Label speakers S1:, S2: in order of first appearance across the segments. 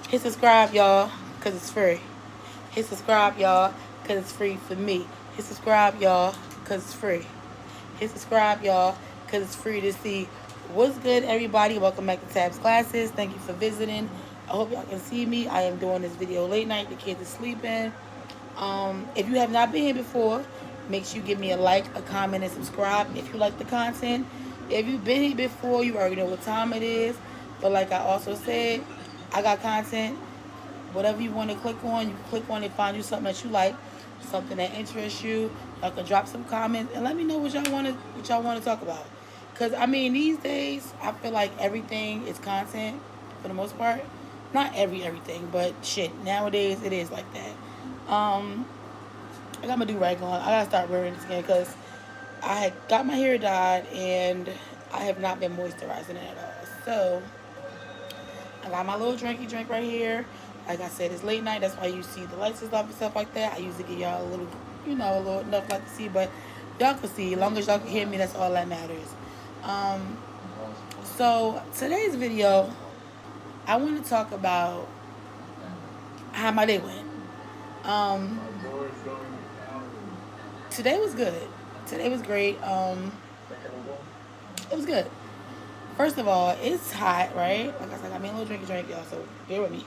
S1: Hit subscribe, y'all, because it's free. Hit subscribe, y'all, because it's free for me. Hit subscribe, y'all, because it's free. Hit subscribe, y'all, because it's free to see. What's good, everybody? Welcome back to Tabs Classes. Thank you for visiting. I hope y'all can see me. I am doing this video late night. The kids are sleeping. If you have not been here before, make sure you give me a like, a comment, and subscribe if you like the content. If you've been here before, you already know what time it is. But like I also said, I got content. Whatever you want to click on, you can click on it, find you something that you like, something that interests you. Y'all can drop some comments and let me know what y'all want to talk about. Cause I mean these days I feel like everything is content for the most part. Not everything, but shit. Nowadays it is like that. I got my do rag on. I gotta start wearing this again because I had got my hair dyed and I have not been moisturizing it at all. So I got my little drinky drink right here. Like I said, it's late night. That's why you see the lights and stuff and stuff like that. I usually give y'all a little, a little enough light to see, but y'all can see. As long as y'all can hear me, that's all that matters. Um, so today's video, I want to talk about how my day went. Um, Today was good. Today was great. It was good. First of all, it's hot, right? Like I said, I made a little drink, y'all. So bear with me.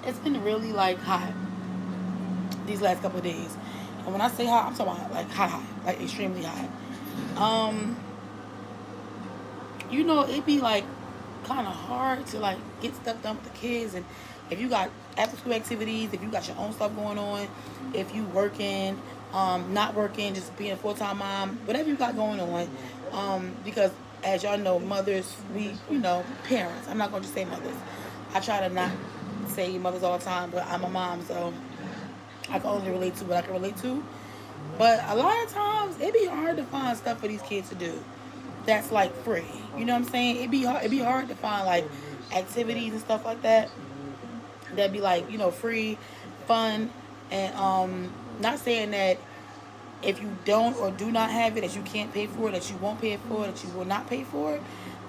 S1: It's been really like hot these last couple of days. And when I say hot, I'm talking about like hot, like extremely hot. Um, it'd be like kind of hard to like get stuff done with the kids, and if you got after school activities, if you got your own stuff going on, if you working, not working, just being a full time mom, whatever you got going on, because as y'all know, mothers, parents. I'm not gonna just say mothers. I try to not say mothers all the time, but I'm a mom, so I can only relate to what I can relate to. But a lot of times, it be hard to find stuff for these kids to do that's like free. You know what I'm saying? It'd be hard to find like activities and stuff like that that'd be like, free, fun, and not saying that if you don't or do not have it that you can't pay for it, that you won't pay for it, that you will not pay for it.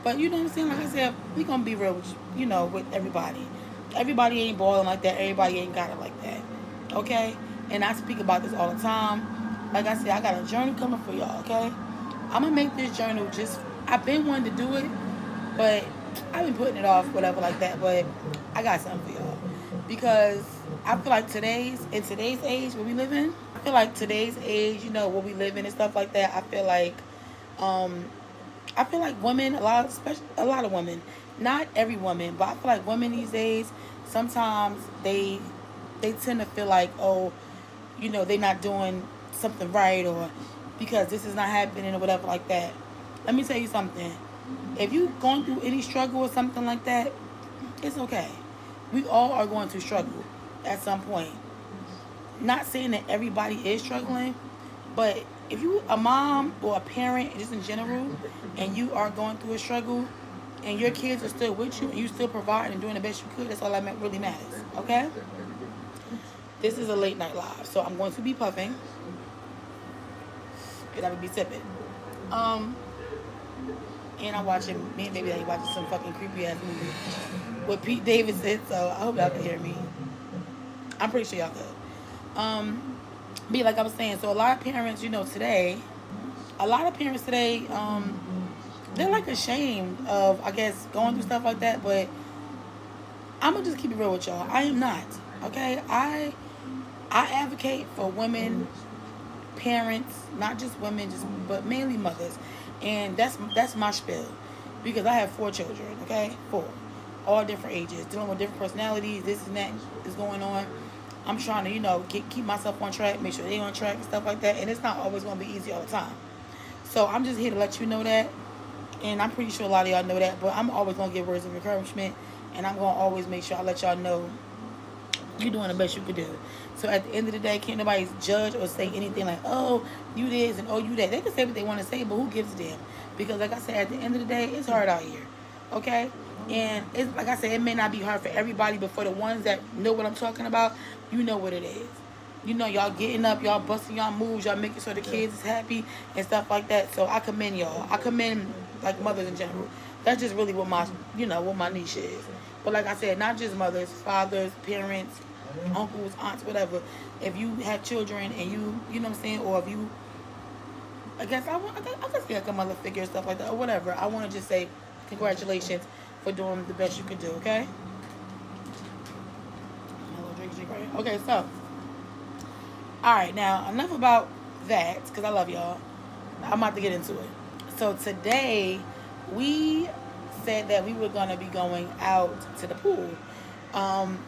S1: But you know what I'm saying? Like I said, we gonna be real with with everybody. Everybody ain't balling like that. Everybody ain't got it like that. Okay? And I speak about this all the time. Like I said, I got a journal coming for y'all, okay? I'm gonna make this journal just I've been wanting to do it, but I've been putting it off, whatever like that, but I got something for y'all. Because I feel like in today's age what we live in, I feel like today's age, what we live in and stuff like that, um I feel like women, a lot of women, not every woman, but I feel like women these days, sometimes they tend to feel like, oh, they're not doing something right, or because this is not happening or whatever like that. Let me tell you something. If you going through any struggle or something like that, it's okay. We all are going to struggle at some point. Not saying that everybody is struggling, but if you a mom or a parent, just in general, and you are going through a struggle, and your kids are still with you, and you still providing and doing the best you could, that's all that really matters. Okay? This is a late night live, so I'm going to be puffing, and I will be sipping. Um, and I'm watching, me and baby daddy watching some fucking creepy ass movie with Pete Davidson, so I hope y'all can hear me. I'm pretty sure y'all could. Be like I was saying, so a lot of parents, today, they're like ashamed of, I guess, going through stuff like that, but I'm gonna just keep it real with y'all. I am not. Okay? I advocate for women, parents, not just women, but mainly mothers. And that's my spiel. Because I have 4 children, okay? 4. All different ages, dealing with different personalities, this and that is going on. I'm trying to, keep myself on track, make sure they on track and stuff like that. And it's not always going to be easy all the time. So I'm just here to let you know that. And I'm pretty sure a lot of y'all know that. But I'm always going to give words of encouragement. And I'm going to always make sure I let y'all know you're doing the best you could do. So at the end of the day, can't nobody judge or say anything like, oh, you this and oh, you that. They can say what they want to say, but who gives a damn? Because like I said, at the end of the day, it's hard out here. Okay? And it's like I said, it may not be hard for everybody, but for the ones that know what I'm talking about, you know what it is. Y'all getting up, y'all busting y'all moves, y'all making sure the kids is happy and stuff like that. So I commend y'all. I commend like mothers in general. That's just really what my, what my niche is. But like I said, not just mothers, fathers, parents, uncles, aunts, whatever. If you have children and you know what I'm saying, or if you, I guess I guess like a mother figure, stuff like that, or whatever. I want to just say congratulations for doing the best you could do. Okay. A little drink, right? Okay, so all right, now enough about that because I love y'all. I'm about to get into it. So today we said that we were gonna be going out to the pool. Um,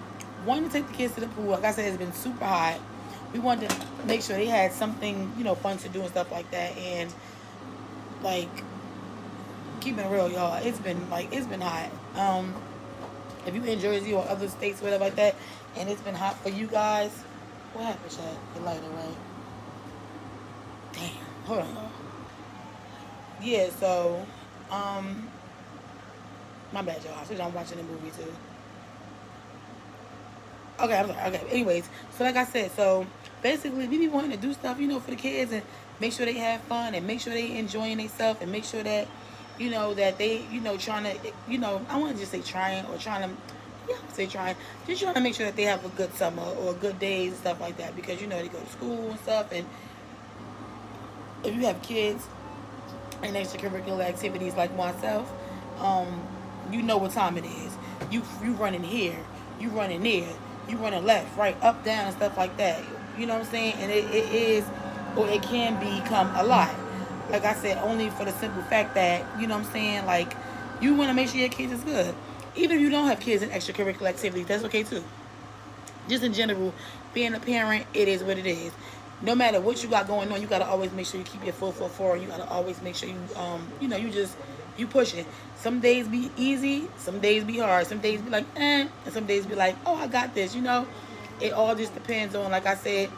S1: Wanted to take the kids to the pool. Like I said, it's been super hot. We wanted to make sure they had something, fun to do and stuff like that. And like, keeping it real, y'all, it's been hot. If you in Jersey or other states, whatever like that, and it's been hot for you guys, what happened, Chad? Your lighter, right? Damn. Hold on, y'all. Yeah. So, my bad, y'all. I said I'm watching the movie too. Okay, I'm sorry. Okay, anyways, so like I said, so basically we be wanting to do stuff, for the kids and make sure they have fun and make sure they enjoying themselves and make sure that, that they, trying to, I want to just say trying or trying to, yeah, I would say trying, just trying to make sure that they have a good summer or good days and stuff like that because, they go to school and stuff. And if you have kids and extracurricular activities like myself, you know what time it is. You running here, you running there, you running left, right, up, down, and stuff like that. You know what I'm saying? And it is, or it can become a lot. Like I said, only for the simple fact that, you know what I'm saying, like, you want to make sure your kids is good. Even if you don't have kids in extracurricular activities, that's okay too. Just in general, being a parent, it is what it is. No matter what you got going on, you gotta always make sure you keep your full foot forward. You gotta always make sure you push it. Some days be easy, some days be hard, some days be like and some days be like, oh, I got this. It all just depends on, like I said,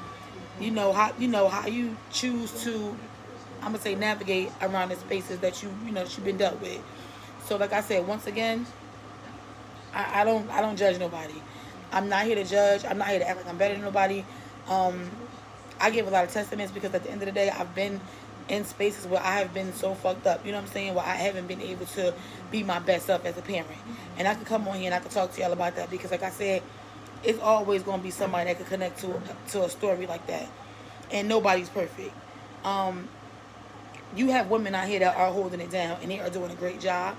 S1: how you choose to, I'm gonna say, navigate around the spaces that that you've been dealt with. So like I said, once again, I don't judge nobody. I'm not here to judge. I'm not here to act like I'm better than nobody. I give a lot of testaments because at the end of the day, I've been in spaces where I have been so fucked up. You know what I'm saying? Where I haven't been able to be my best self as a parent. And I can come on here and I can talk to y'all about that because, like I said, it's always going to be somebody that can connect to a story like that. And nobody's perfect. You have women out here that are holding it down and they are doing a great job.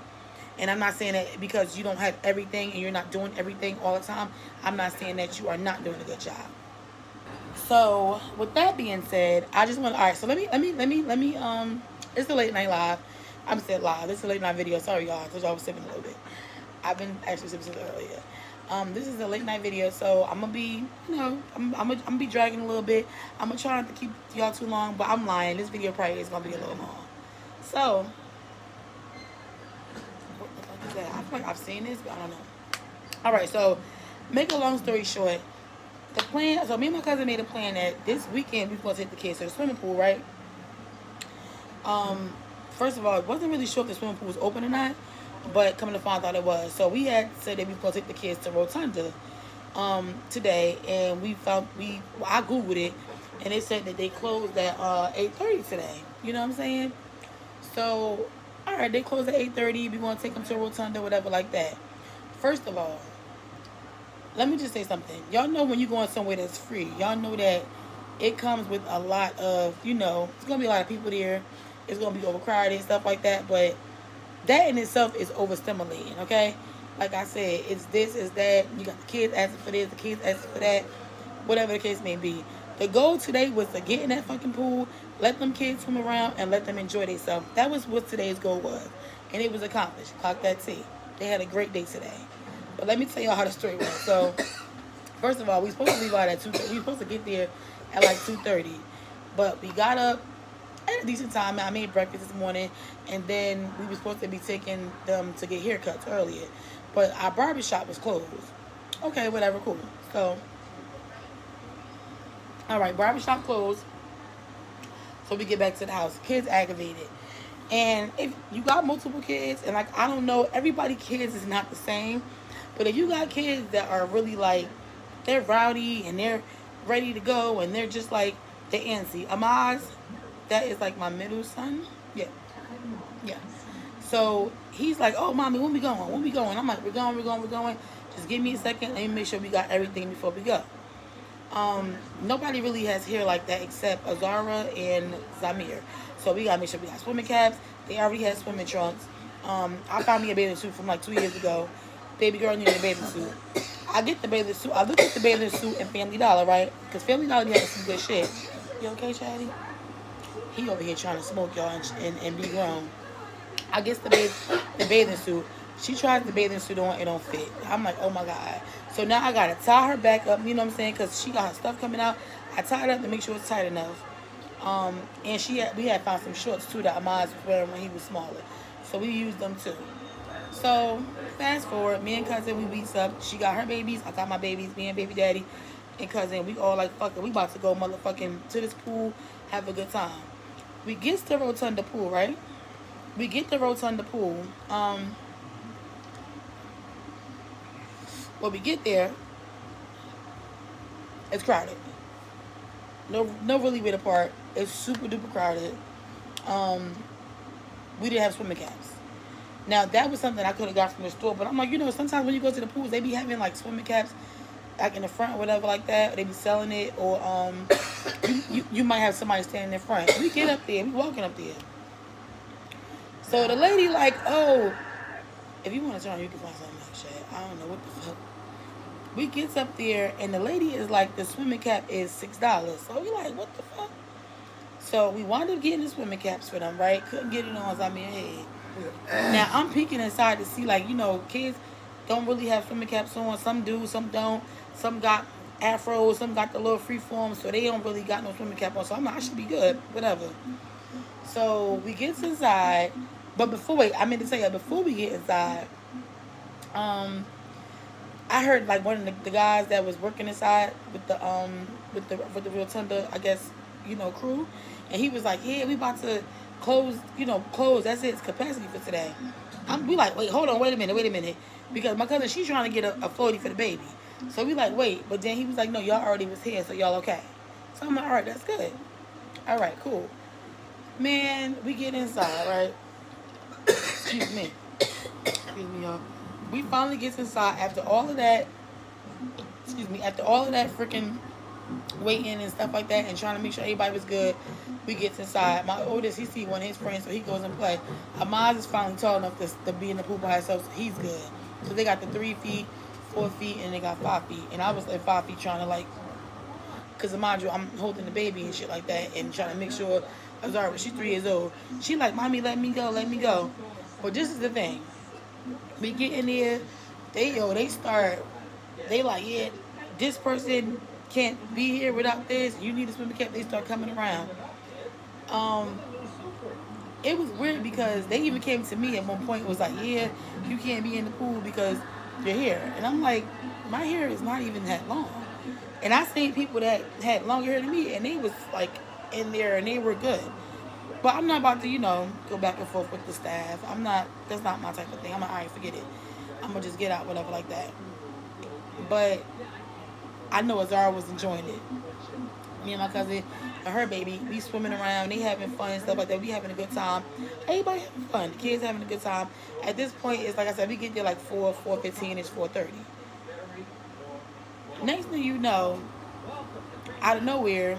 S1: And I'm not saying that because you don't have everything and you're not doing everything all the time. I'm not saying that you are not doing a good job. So with that being said, I just want all right. So let me. It's the late night live. I'm still live. This is a late night video. Sorry y'all, because y'all was sipping a little bit. I've been actually sipping since earlier. This is a late night video, so I'm gonna be, I'm gonna be dragging a little bit. I'm gonna try not to keep y'all too long, but I'm lying. This video probably is gonna be a little long. So what the fuck is that? I feel like I've seen this, but I don't know. All right, so make a long story short. The plan, so me and my cousin made a plan that this weekend we were going to take the kids to the swimming pool, right? First of all, it wasn't really sure if the swimming pool was open or not, but coming to find out it was. So we had said that we were going to take the kids to Rotunda today, and I Googled it, and it said that they closed at 8:30 today. You know what I'm saying? So, all right, they closed at 8:30. We want to take them to Rotunda, whatever like that. First of all, let me just say something. Y'all know when you're going somewhere that's free, y'all know that it comes with a lot of, it's going to be a lot of people there. It's going to be overcrowded and stuff like that. But that in itself is overstimulating, okay? Like I said, it's this, it's that. You got the kids asking for this, the kids asking for that, whatever the case may be. The goal today was to get in that fucking pool, let them kids swim around, and let them enjoy themselves. That was what today's goal was. And it was accomplished. Clock that T. They had a great day today. But let me tell y'all how the story went. So, first of all, we supposed to leave out at 2:30. We were supposed to get there at like 2:30. But we got up at a decent time. I made breakfast this morning. And then we were supposed to be taking them to get haircuts earlier. But our barbershop was closed. Okay, whatever, cool. So, all right, barbershop closed. So we get back to the house. Kids aggravated. And if you got multiple kids, and like, I don't know, everybody's kids is not the same. But if you got kids that are really like, they're rowdy and they're ready to go and they're just like, they're antsy. Amaz, that is like my middle son. Yeah. Yeah. So he's like, "Oh, mommy, when we going? When we going?" I'm like, "We're going, we're going, we're going. Just give me a second. Let me make sure we got everything before we go." Nobody really has hair like that except Azara and Zamir. So we gotta make sure we got swimming caps. They already had swimming trunks. I found me a bathing suit from like 2 years ago. Baby girl needed a bathing suit. I get the bathing suit. I look at the bathing suit in Family Dollar, right? Because Family Dollar be having some good shit. You okay, Chatty? He over here trying to smoke, y'all, and be grown. I guess the bathing suit. She tries the bathing suit on, it don't fit. I'm like, oh my god. So now I gotta tie her back up. You know what I'm saying? Because she got her stuff coming out. I tied it up to make sure it's tight enough. And we had found some shorts too that Amaz was wearing when he was smaller. So we used them too. So fast forward, me and cousin we beats up. She got her babies. I got my babies. Me and baby daddy and cousin. We all like fuck it. We about to go motherfucking to this pool, have a good time. We get to Rotunda pool, right? We get to Rotunda pool. When we get there, it's crowded. No really way to park. It's super duper crowded. We didn't have swimming caps. Now that was something I could have got from the store, but I'm like, sometimes when you go to the pools, they be having like swimming caps, like in the front or whatever like that. Or they be selling it, or you might have somebody standing in front. We get up there, we walking up there. So the lady like, oh, if you want to turn, you can find something like shit. I don't know what the fuck. We gets up there and the lady is like, the swimming cap is $6. So we like, what the fuck? So we wound up getting the swimming caps for them, right? Couldn't get it on Zamia's head. Now I'm peeking inside to see, like, kids don't really have swimming caps on. Some do, some don't. Some got afros, some got the little free forms, so they don't really got no swimming cap on. So I'm like, I should be good, whatever. So we get inside, but before we get inside, I heard like one of the guys that was working inside with the Rotunda, I guess, crew, and he was like, "Yeah, we about to close. That's it. It's capacity for today." We like, wait, hold on, wait a minute, because my cousin, she's trying to get a floaty for the baby. So we like, wait, but then he was like, "No, y'all already was here, so y'all okay." So I'm like, "All right, that's good. All right, cool." Man, we get inside, right? Excuse me, y'all. We finally get inside after all of that. After all of that freaking waiting and stuff like that, and trying to make sure everybody was good. We get inside. My oldest, he see one of his friends, so he goes and play. Amaz is finally tall enough to be in the pool by himself, so he's good. So they got the 3 feet, 4 feet, and they got 5 feet. And I was at 5 feet trying to because mind you, I'm holding the baby and shit like that, and trying to make sure. Azara, she's 3 years old. She like, "Mommy, let me go." But this is the thing. We get in there, they like, "Yeah, this person can't be here without this. You need a swimming cap." They start coming around. It was weird because they even came to me at one point and was like, "Yeah, you can't be in the pool because your hair." And I'm like, my hair is not even that long. And I seen people that had longer hair than me, and they was like in there and they were good. But I'm not about to, go back and forth with the staff. That's not my type of thing. I'm like, all right, forget it. I'm going to just get out, whatever, like that. But I know Azara was enjoying it. Me and my cousin and her baby, we swimming around, they having fun and stuff like that. We having a good time. Everybody having fun. The kids having a good time. At this point, it's like I said, we get there like 4:15, it's 4:30. Next thing you know, out of nowhere,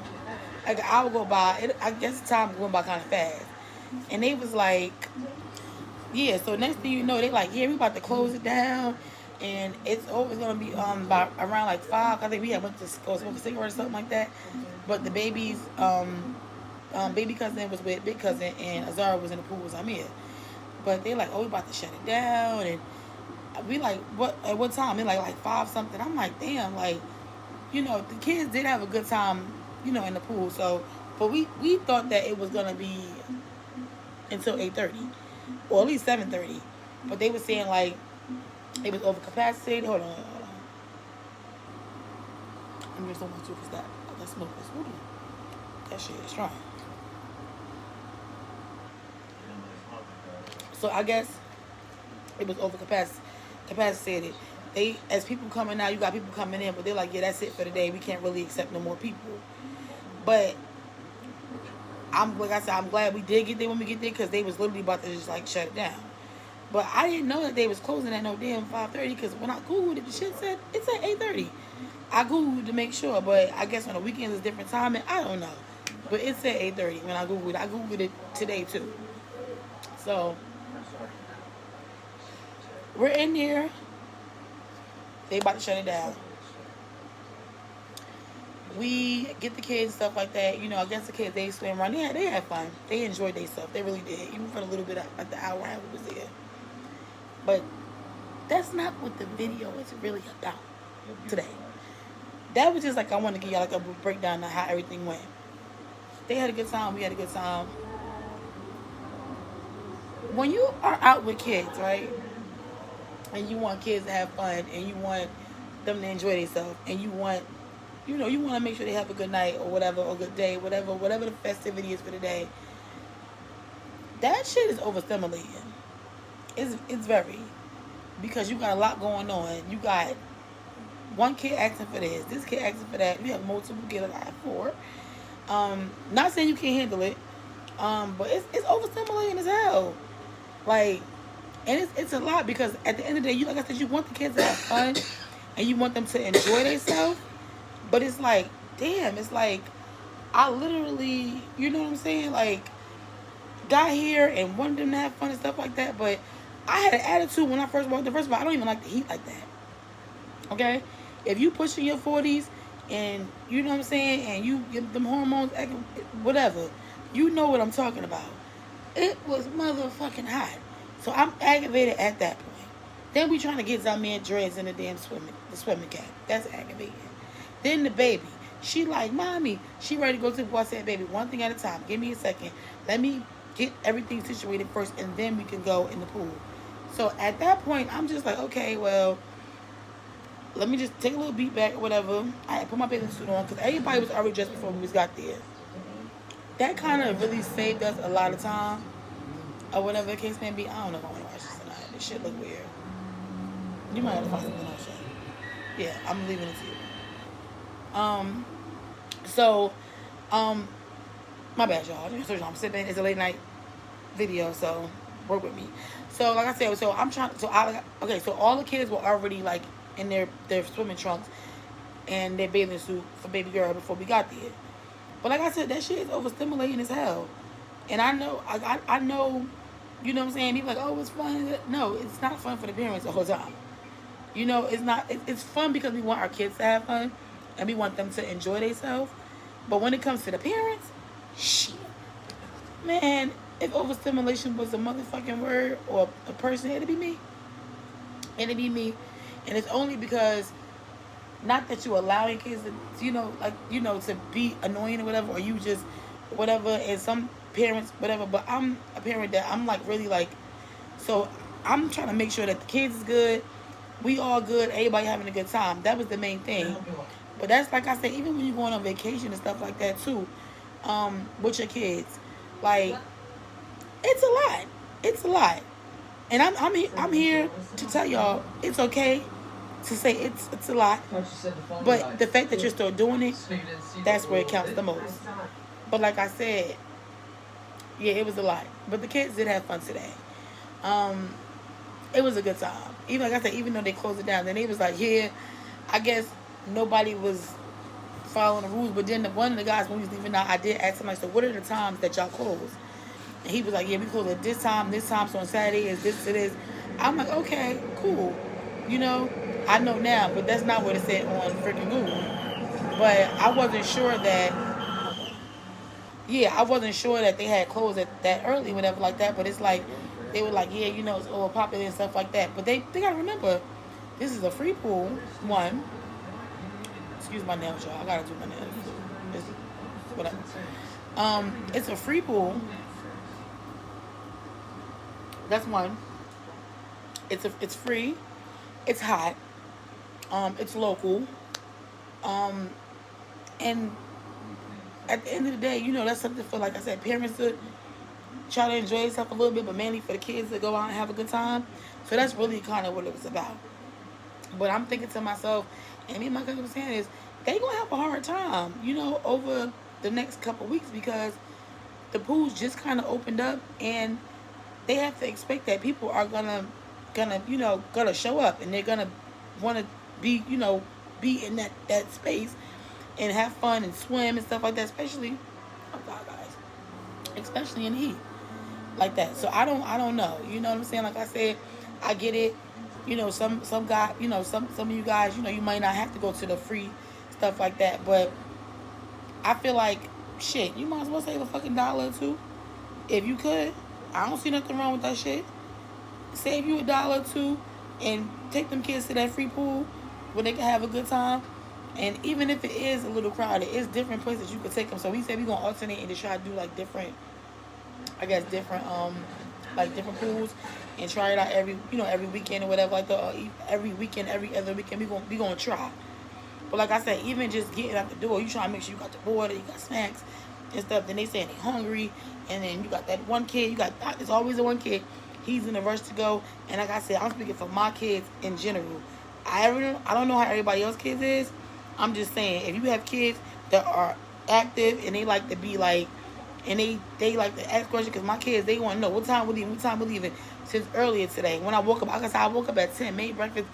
S1: like an hour go by. I guess the time went by kind of fast. And they was like, yeah, so next thing you know, they like, "Yeah, we about to close it down. And it's always going to be by around like 5. I think we had went to go smoke a cigarette or something like that. But the baby's baby cousin was with big cousin, and Azara was in the pool with Amir. But they like, "Oh, we about to shut it down." And we like, at what time? They like 5 something. I'm like, damn, like, the kids did have a good time, in the pool. So, but we thought that it was gonna be until 8:30, or at least 7:30. But they were saying like it was overcapacitated. Hold on. I'm just so much because that smoke is ooh, that shit is strong. So I guess it was overcapacitated. As people coming out, you got people coming in, but they're like, "Yeah, that's it for the day. We can't really accept no more people." But like I said, I'm glad we did get there when we get there, because they was literally about to just like shut it down. But I didn't know that they was closing at no damn 5:30 because when I Googled it, the shit said it's at 8:30. I Googled to make sure, but I guess on the weekends it's different timing. I don't know. But it said 8:30 when I Googled it. I Googled it today too. So we're in there. They about to shut it down. We get the kids, stuff like that. You know, I guess the kids, they swim around. Yeah, they had fun. They enjoyed their stuff. They really did. Even for a little bit, like the hour I was there. But that's not what the video is really about today. That was just like, I wanted to give y'all like a breakdown of how everything went. They had a good time. We had a good time. When you are out with kids, right? And you want kids to have fun, and you want them to enjoy themselves, and you want, you know, you want to make sure they have a good night or whatever, or a good day, whatever the festivity is for the day. That shit is overstimulating. It's very, because you got a lot going on. You got one kid asking for this kid asking for that. You have multiple kids. I have 4. Not saying you can't handle it, but it's overstimulating as hell. Like, and it's a lot, because at the end of the day, you, like I said, you want the kids to have fun and you want them to enjoy themselves. But it's like, damn, it's like, I literally, you know what I'm saying? Like, got here and wanted them to have fun and stuff like that. But I had an attitude when I first walked in. First of all, I don't even like the heat like that. Okay? If you pushing your 40s and, you know what I'm saying, and you get them hormones, whatever, you know what I'm talking about. It was motherfucking hot. So I'm aggravated at that point. Then we trying to get Zamir dreads in the damn swimming cap. That's aggravating. Then the baby. She like, mommy. She ready to go to the pool. I said, baby, one thing at a time. Give me a second. Let me get everything situated first, and then we can go in the pool. So at that point, I'm just like, okay, well, let me just take a little beat back or whatever. I put my bathing suit on because everybody was already dressed before we got there. That kind of really saved us a lot of time, or whatever the case may be. I don't know if I want to watch this tonight. This shit look weird. You might have to find something else. Yeah, I'm leaving it to you. So, my bad, y'all. I'm sipping. It's a late night video, so work with me. So, like I said, so I'm trying. So so all the kids were already like in their swimming trunks and their bathing suit for baby girl before we got there. But like I said, that shit is overstimulating as hell. And I know, I know, you know what I'm saying? People like, oh, it's fun. No, it's not fun for the parents the whole time. You know, it's not. It's fun because we want our kids to have fun and we want them to enjoy themselves. But when it comes to the parents, shit, man, if overstimulation was a motherfucking word or a person, it'd be me. It'd be me. And it's only because, not that you're allowing kids to, you know, like, you know, to be annoying or whatever, or you just whatever, and some parents, whatever, but I'm a parent that I'm like really like, so I'm trying to make sure that the kids is good, we all good, everybody having a good time. That was the main thing. But that's, like I said, even when you're going on vacation and stuff like that too, with your kids, like, it's a lot. It's a lot. And I'm here to tell y'all it's okay to say it's a lot. But the fact that you're still doing it, that's where it counts the most. But like I said, yeah, it was a lot. But the kids did have fun today. It was a good time. Even like I said, even though they closed it down, then they was like, yeah, I guess nobody was following the rules. But then one of the guys, when he was leaving out, I did ask him, like, so what are the times that y'all close? And he was like, yeah, we close at this time, so on Saturday is this, it is. I'm like, okay, cool. You know, I know now, but that's not what it said on freaking Google. But I wasn't sure that, I wasn't sure that they had closed at that early, whatever like that. But it's like, they were like, yeah, you know, it's overpopulated and stuff like that. But they got to remember, this is a free pool, one. Excuse my nails, y'all. I got to do my nails. Whatever. It's a free pool. That's one. It's free. It's hot. It's local. And at the end of the day, you know, that's something for, like I said, parents to try to enjoy themselves a little bit, but mainly for the kids to go out and have a good time. So that's really kind of what it was about. But I'm thinking to myself, and me and my cousin was saying is, they gonna have a hard time, you know, over the next couple weeks, because the pools just kind of opened up, and they have to expect that people are gonna show up, and they're gonna want to be, be in that space and have fun and swim and stuff like that, especially, oh God, guys, especially in the heat like that. So I don't know. You know what I'm saying? Like I said, I get it. Some guy, some of you guys, you might not have to go to the free stuff like that, but I feel like shit, you might as well save a fucking dollar or two if you could. I don't see nothing wrong with that shit. Save you a dollar or two and take them kids to that free pool where they can have a good time. And even if it is a little crowded, it's different places you could take them. So we said we're gonna alternate and just try to do like different, I guess different like different pools and try it out every weekend or whatever, like every weekend, every other weekend we gonna try. But like I said, even just getting out the door, you try to make sure you got the water, you got snacks and stuff. Then they saying they hungry, and then you got that one kid. There's always the one kid. He's in a rush to go, and like I said, I'm speaking for my kids in general. I don't know how everybody else's kids is. I'm just saying, if you have kids that are active and they like to be like, and they like to ask questions, because my kids, they want to know what time we're leaving, since earlier today. When I woke up, like I said, I woke up at 10, made breakfast.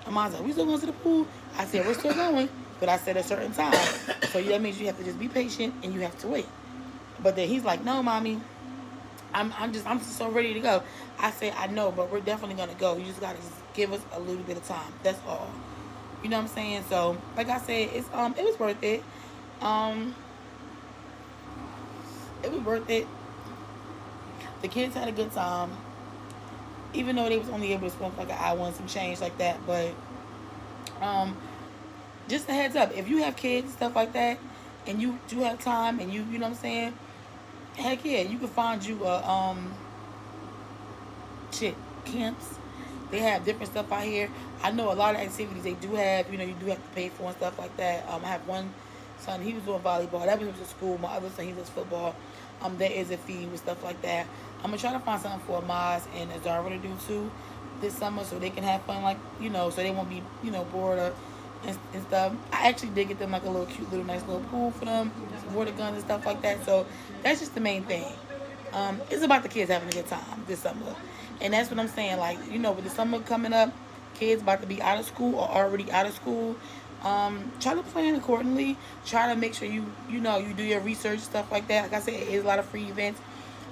S1: My mom's like, we still going to the pool? I said, we're still going, but I said a certain time. So that means you have to just be patient and you have to wait. But then he's like, no, mommy, I'm just so ready to go. I said, I know, but we're definitely gonna go. You just gotta just give us a little bit of time. That's all. You know what I'm saying? So, like I said, it was worth it. It was worth it. The kids had a good time, even though they was only able to spend like an hour and some change like that. But just a heads up, if you have kids and stuff like that, and you do have time, and you know what I'm saying, heck yeah, you can find you camps. They have different stuff out here. I know a lot of activities they do have, you do have to pay for and stuff like that. I have one son, he was doing volleyball. That was at school. My other son, he does football. There is a fee with stuff like that. I'm gonna try to find something for Maz and Azara to do too this summer, so they can have fun, like, so they won't be, bored or and stuff. I actually did get them like a little cute little nice little pool for them, some water guns and stuff like that. So that's just the main thing. It's about the kids having a good time this summer. And that's what I'm saying, like, with the summer coming up, kids about to be out of school or already out of school, try to plan accordingly. Try to make sure you do your research, stuff like that. Like I said, it is a lot of free events.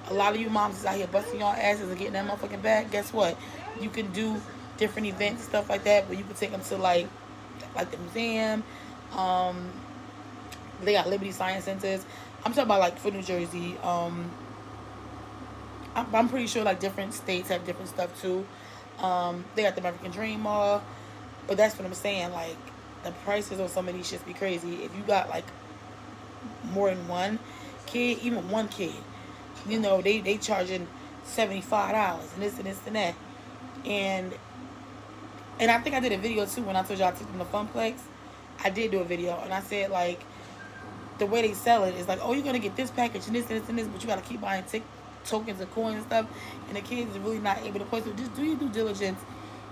S1: A lot of you moms is out here busting your asses and getting that motherfucking bag. Guess what? You can do different events, stuff like that, where you can take them to like the museum. They got Liberty Science Centers. I'm talking about like for New Jersey. I'm pretty sure like different states have different stuff too. They got the American Dream Mall, but that's what I'm saying. Like, the prices on some of these shits be crazy. If you got like more than one kid, even one kid, they charging $75 and this and this and that. And I think I did a video too when I told y'all I took them to Funplex. I did do a video and I said, like, the way they sell it is like, oh, you're gonna get this package and this and this and this, but you gotta keep buying tokens and coins and stuff, and the kids are really not able to play. So just do your due diligence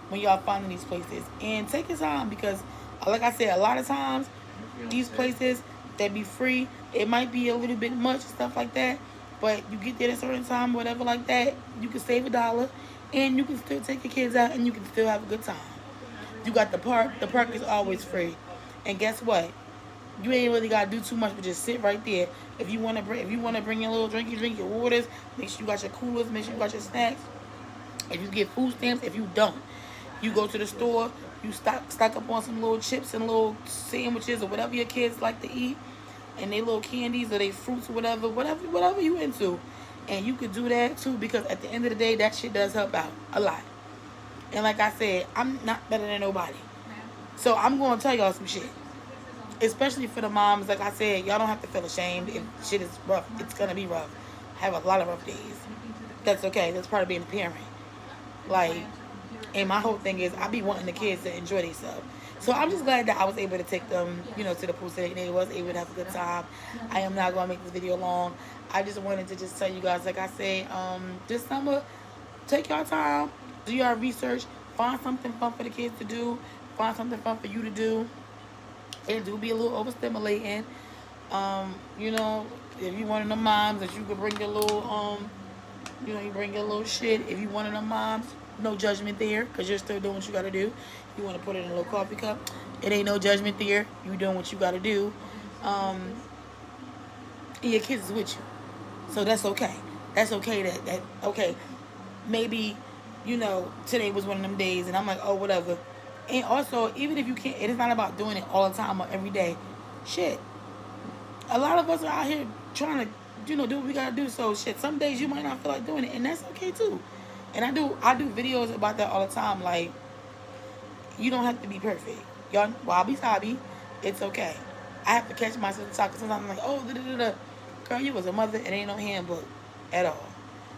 S1: when y'all finding these places, and take your time, because like I said, a lot of times these places that be free, it might be a little bit much and stuff like that, but you get there at a certain time, whatever like that, you can save $1 and you can still take your kids out and you can still have a good time. You got the park is always free, and guess what, you ain't really gotta do too much, but just sit right there. If you wanna bring your little drink your waters, make sure you got your coolers, make sure you got your snacks. If you get food stamps, if you don't, you go to the store, you stock up on some little chips and little sandwiches or whatever your kids like to eat, and they little candies or they fruits or whatever you into. And you could do that too, because at the end of the day, that shit does help out a lot. And like I said, I'm not better than nobody. So I'm gonna tell y'all some shit. Especially for the moms, like I said, y'all don't have to feel ashamed if shit is rough. It's gonna be rough. I have a lot of rough days. That's okay. That's part of being a parent. Like, and my whole thing is I be wanting the kids to enjoy themselves. So I'm just glad that I was able to take them, to the pool so they was able to have a good time. I am not gonna make this video long. I just wanted to just tell you guys, like I said, this summer, take your time, do your research, find something fun for the kids to do, find something fun for you to do. It do be a little overstimulating. If you one of the moms that you could bring your little You know, you bring your little shit. If you one of them moms, no judgment there, because you're still doing what you got to do. You want to put it in a little coffee cup, it ain't no judgment there. You doing what you got to do. And your kids is with you. So that's okay. That's okay okay, maybe, today was one of them days and I'm like, oh, whatever. And also, even if you can't, it is not about doing it all the time or every day. Shit. A lot of us are out here trying to, do what we gotta do. So shit, some days you might not feel like doing it, and that's okay too. And I do videos about that all the time. Like, you don't have to be perfect. Y'all, Wobby's hobby, it's okay. I have to catch myself talking. Sometimes I'm like, oh, girl, you was a mother. It ain't no handbook at all.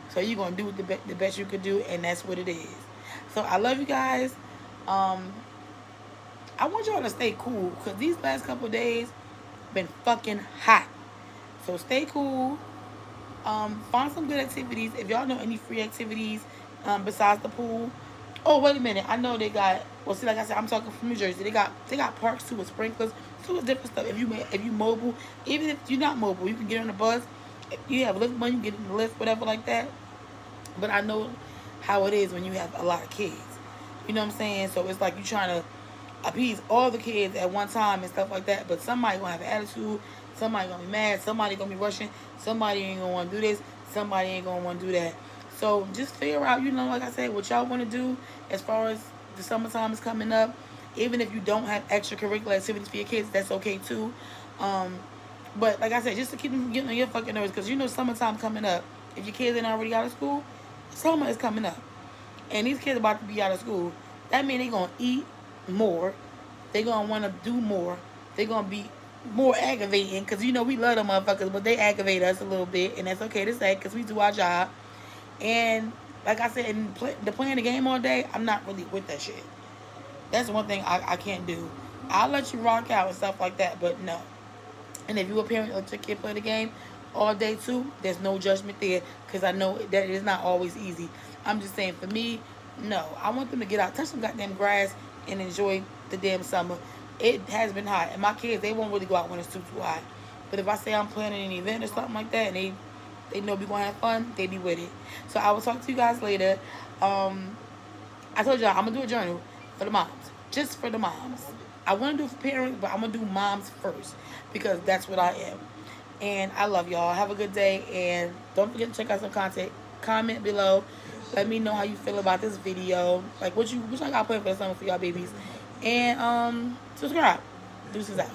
S1: So you're gonna do the best you could do, and that's what it is. So I love you guys. I want y'all to stay cool because these last couple of days been fucking hot. So stay cool. Find some good activities. If y'all know any free activities besides the pool. Oh, wait a minute. I know they got. Well, see, like I said, I'm talking from New Jersey. They got parks too with sprinklers, too with different stuff. If you mobile, even if you're not mobile, you can get on the bus. If you have lift money, you can get in the lift, whatever like that. But I know how it is when you have a lot of kids. You know what I'm saying? So it's like you trying to appease all the kids at one time and stuff like that. But somebody gonna have an attitude. Somebody gonna be mad. Somebody gonna be rushing. Somebody ain't gonna want to do this. Somebody ain't gonna want to do that. So just figure out, like I said, what y'all want to do as far as the summertime is coming up. Even if you don't have extracurricular activities for your kids, that's okay too. But like I said, just to keep them from getting on your fucking nerves, because summertime coming up. If your kids ain't already out of school, summer is coming up. And these kids about to be out of school. That means they going to eat more. They going to want to do more. They going to be more aggravating, because we love them motherfuckers, but they aggravate us a little bit, and that's okay to say, because we do our job. And like I said, playing the game all day, I'm not really with that shit. That's one thing I can't do. I'll let you rock out and stuff like that, but no. And if you a parent let your kid play the game all day too, there's no judgment there, because I know that it is not always easy. I'm just saying, for me, no. I want them to get out, touch some goddamn grass, and enjoy the damn summer. It has been hot, and my kids, they won't really go out when it's too hot. But if I say I'm planning an event or something like that, and they know we're going to have fun, they be with it. So I will talk to you guys later. I told y'all I'm going to do a journal for the moms. Just for the moms. I want to do it for parents, but I'm going to do moms first, because that's what I am. And I love y'all. Have a good day, and don't forget to check out some content. Comment below. Let me know how you feel about this video. Like, what y'all got planned for the summer for y'all babies. And subscribe. Deuces out.